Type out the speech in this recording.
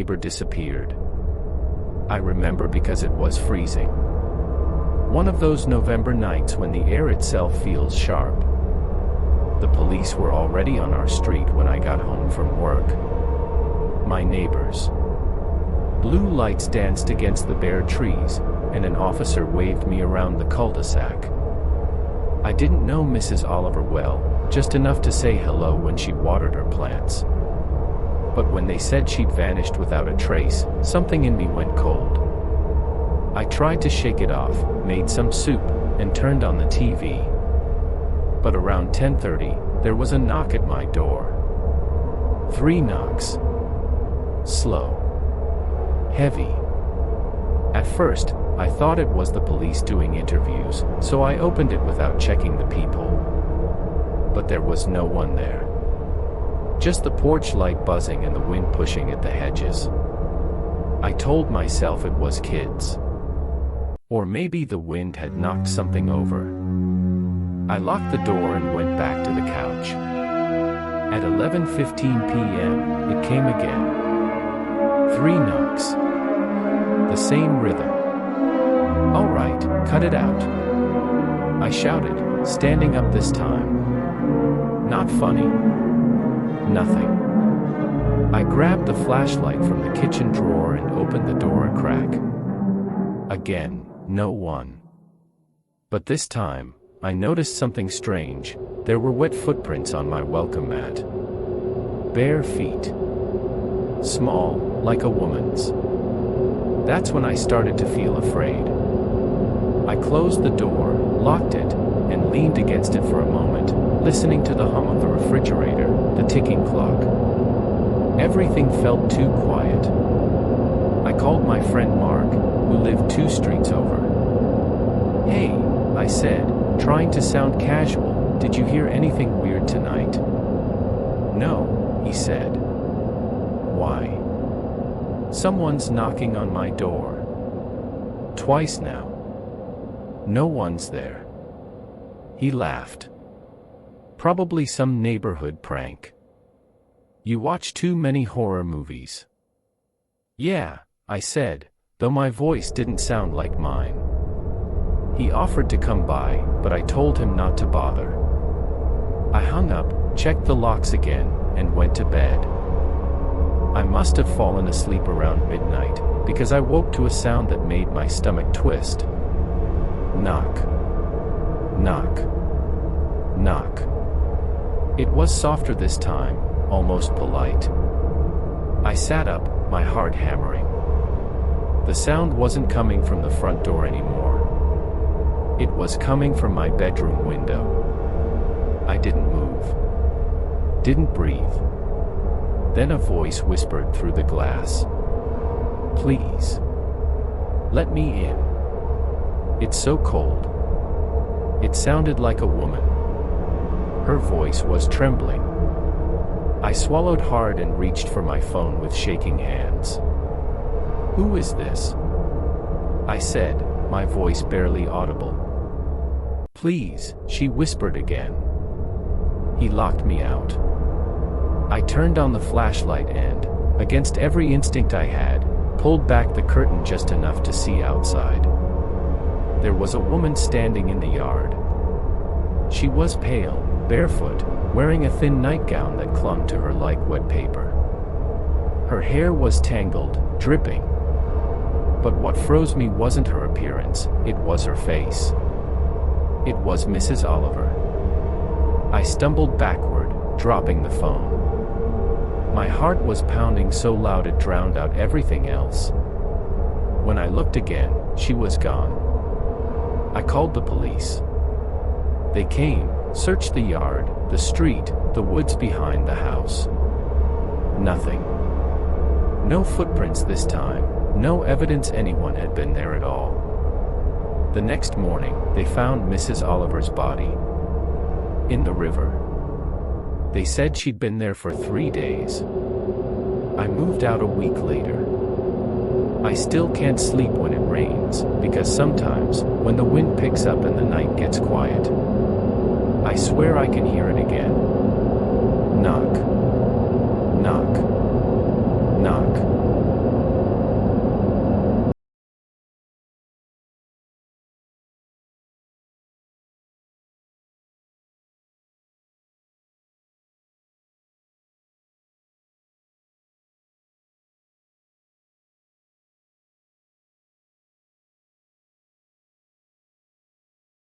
neighbor disappeared. I remember because it was freezing. One of those November nights when the air itself feels sharp. The police were already on our street when I got home from work. My neighbors. Blue lights danced against the bare trees, and an officer waved me around the cul-de-sac. I didn't know Mrs. Oliver well, just enough to say hello when she watered her plants. But when they said she'd vanished without a trace, something in me went cold. I tried to shake it off, made some soup, and turned on the TV. But around 10:30, there was a knock at my door. 3 knocks. Slow. Heavy. At first, I thought it was the police doing interviews, so I opened it without checking the people. But there was no one there. Just the porch light buzzing and the wind pushing at the hedges. I told myself it was kids. Or maybe the wind had knocked something over. I locked the door and went back to the couch. At 11:15 p.m., it came again. 3 knocks. The same rhythm. "All right, cut it out," I shouted, standing up this time. "Not funny." Nothing. I grabbed the flashlight from the kitchen drawer and opened the door a crack. Again, no one. But this time, I noticed something strange. There were wet footprints on my welcome mat. Bare feet. Small, like a woman's. That's when I started to feel afraid. I closed the door, locked it, and leaned against it for a moment, listening to the hum of the refrigerator, the ticking clock. Everything felt too quiet. I called my friend Mark, who lived 2 streets over. "Hey," I said, trying to sound casual, "did you hear anything weird tonight?" "No," he said. "Why?" "Someone's knocking on my door. Twice now. No one's there." He laughed. "Probably some neighborhood prank. You watch too many horror movies." "Yeah," I said, though my voice didn't sound like mine. He offered to come by, but I told him not to bother. I hung up, checked the locks again, and went to bed. I must have fallen asleep around midnight, because I woke to a sound that made my stomach twist. Knock. Knock. Knock. It was softer this time, almost polite. I sat up, my heart hammering. The sound wasn't coming from the front door anymore. It was coming from my bedroom window. I didn't move. Didn't breathe. Then a voice whispered through the glass. "Please. Let me in. It's so cold." It sounded like a woman. Her voice was trembling. I swallowed hard and reached for my phone with shaking hands. "Who is this?" I said, my voice barely audible. "Please," she whispered again. He locked me out. I turned on the flashlight and, against every instinct I had, pulled back the curtain just enough to see outside. There was a woman standing in the yard. She was pale, barefoot, wearing a thin nightgown that clung to her like wet paper. Her hair was tangled, dripping. But what froze me wasn't her appearance, it was her face. It was Mrs. Oliver. I stumbled backward, dropping the phone. My heart was pounding so loud it drowned out everything else. When I looked again, she was gone. I called the police. They came, searched the yard, the street, the woods behind the house. Nothing. No footprints this time, no evidence anyone had been there at all. The next morning, they found Mrs. Oliver's body in the river. They said she'd been there for 3 days. I moved out a week later. I still can't sleep when it rains, because sometimes, when the wind picks up and the night gets quiet, I swear I can hear it again. Knock. Knock.